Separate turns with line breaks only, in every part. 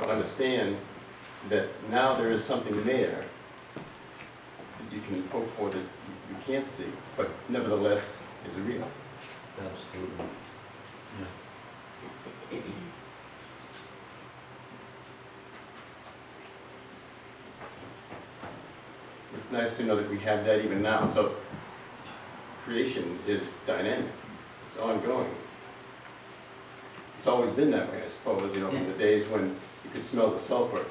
to understand that now there is something there that you can hope for that you can't see, but nevertheless is real.
Absolutely. Yeah.
It's nice to know that we have that even now. So creation is dynamic. It's ongoing. It's always been that way, I suppose, you know, from the days when you could smell the sulfur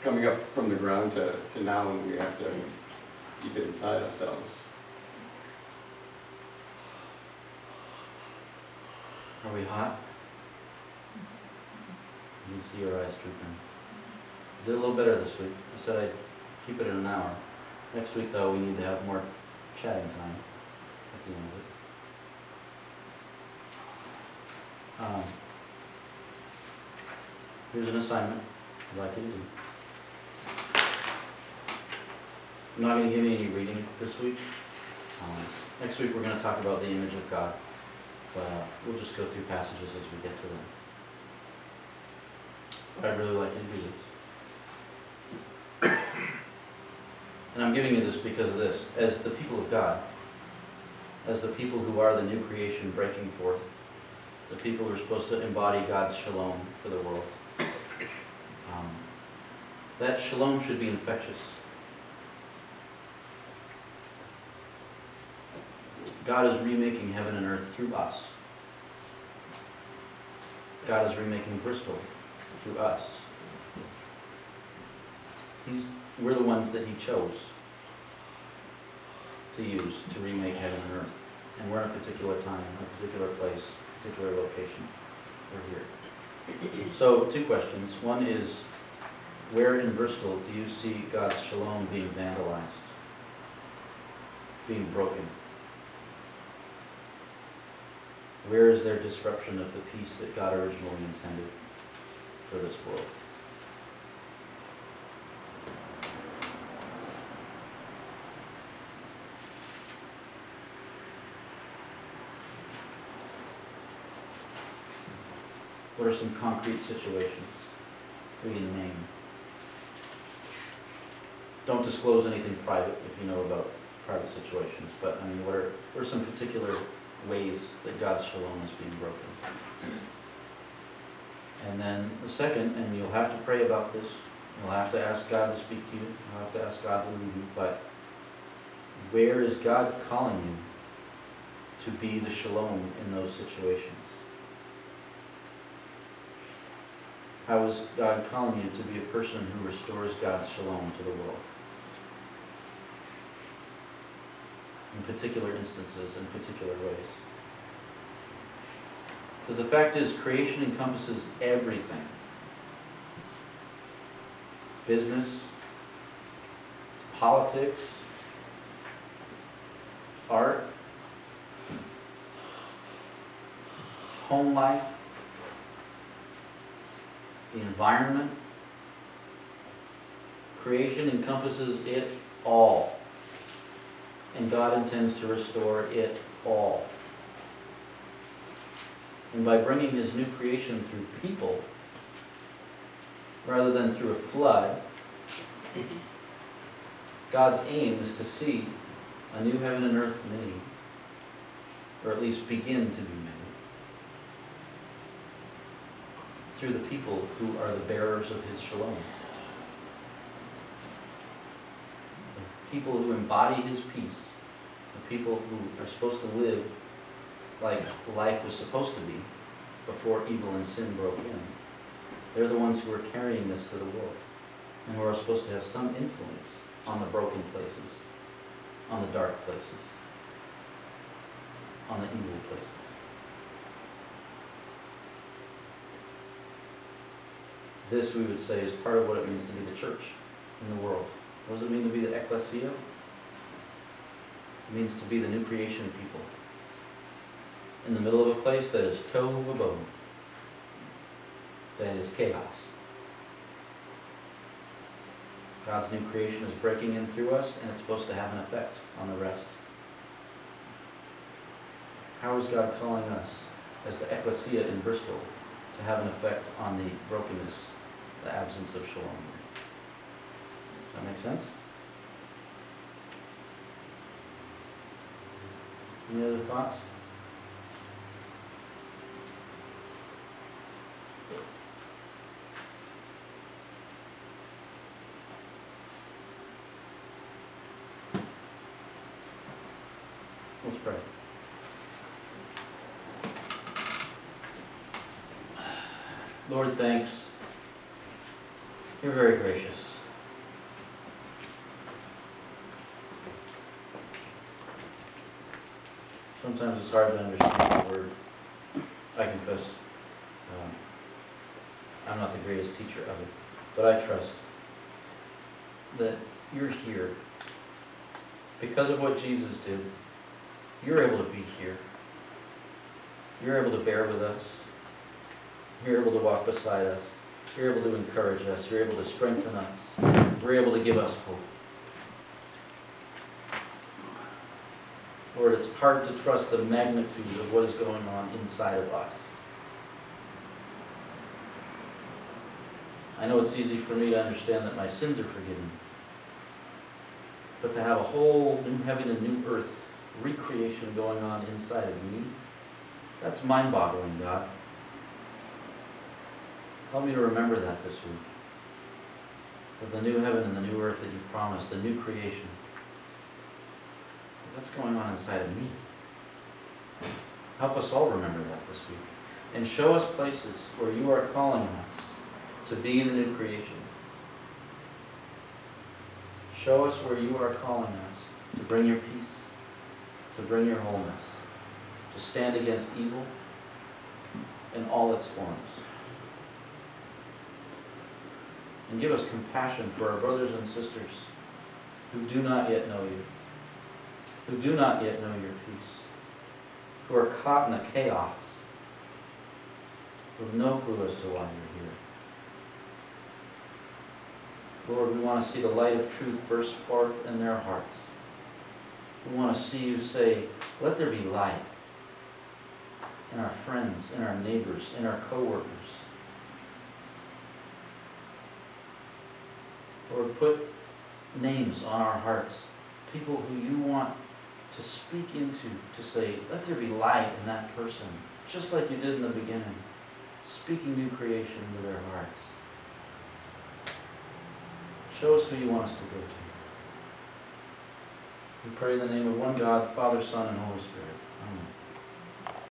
coming up from the ground to now when we have to keep it inside ourselves.
Are we hot? You can see your eyes drooping. Did a little better this week. I said I'd keep it in an hour. Next week, though, we need to have more chatting time at the end of it. Here's an assignment I'd like you to do. I'm not going to give you any reading this week. Next week we're going to talk about the image of God, but we'll just go through passages as we get to them. But I'd really like you to do this. And I'm giving you this because of this. As the people of God, as the people who are the new creation breaking forth, the people who are supposed to embody God's shalom for the world, that shalom should be infectious. God is remaking heaven and earth through us. God is remaking Bristol through us. We're the ones that He chose to use to remake heaven and earth. And we're in a particular time, in a particular place, particular location. We're here. So, two questions. One is, where in Bristol do you see God's shalom being vandalized, being broken? Where is there disruption of the peace that God originally intended for this world? What are some concrete situations we can name? Don't disclose anything private if you know about private situations, but I mean, what are some particular ways that God's shalom is being broken? And then the second, and you'll have to pray about this, you'll have to ask God to speak to you, you'll have to ask God to lead you, but where is God calling you to be the shalom in those situations? How is God calling you to be a person who restores God's shalom to the world? In particular instances, in particular ways. Because the fact is, creation encompasses everything. Business, politics, art, home life, the environment. Creation encompasses it all. And God intends to restore it all. And by bringing His new creation through people, rather than through a flood, God's aim is to see a new heaven and earth made, or at least begin to be made, through the people who are the bearers of His shalom. The people who embody His peace, the people who are supposed to live like life was supposed to be before evil and sin broke in. They're the ones who are carrying this to the world, and who are supposed to have some influence on the broken places, on the dark places, on the evil places. This, we would say, is part of what it means to be the church in the world. What does it mean to be the ecclesia? It means to be the new creation people in the middle of a place that is tohu vabohu, that is chaos. God's new creation is breaking in through us, and it's supposed to have an effect on the rest. How is God calling us, as the ecclesia in Bristol, to have an effect on the brokenness, the absence of shalom. Does that make sense? Any other thoughts? Let's pray. Lord, thanks. You're very gracious. Sometimes it's hard to understand the word. I confess, I'm not the greatest teacher of it, but I trust that you're here. Because of what Jesus did, you're able to be here. You're able to bear with us. You're able to walk beside us. You're able to encourage us. You're able to strengthen us. You're able to give us hope. Lord, it's hard to trust the magnitude of what is going on inside of us. I know it's easy for me to understand that my sins are forgiven. But to have a whole new heaven and new earth recreation going on inside of me, that's mind-boggling, God. Help me to remember that this week. That the new heaven and the new earth that you promised, the new creation, that's going on inside of me. Help us all remember that this week. And show us places where you are calling us to be the new creation. Show us where you are calling us to bring your peace, to bring your wholeness, to stand against evil in all its forms. And give us compassion for our brothers and sisters who do not yet know you, who do not yet know your peace, who are caught in the chaos, who have no clue as to why you're here. Lord, we want to see the light of truth burst forth in their hearts. We want to see you say, let there be light in our friends, in our neighbors, in our co-workers. Lord, put names on our hearts, people who you want to speak into, to say, let there be light in that person, just like you did in the beginning, speaking new creation into their hearts. Show us who you want us to go to. We pray in the name of one God, Father, Son, and Holy Spirit. Amen.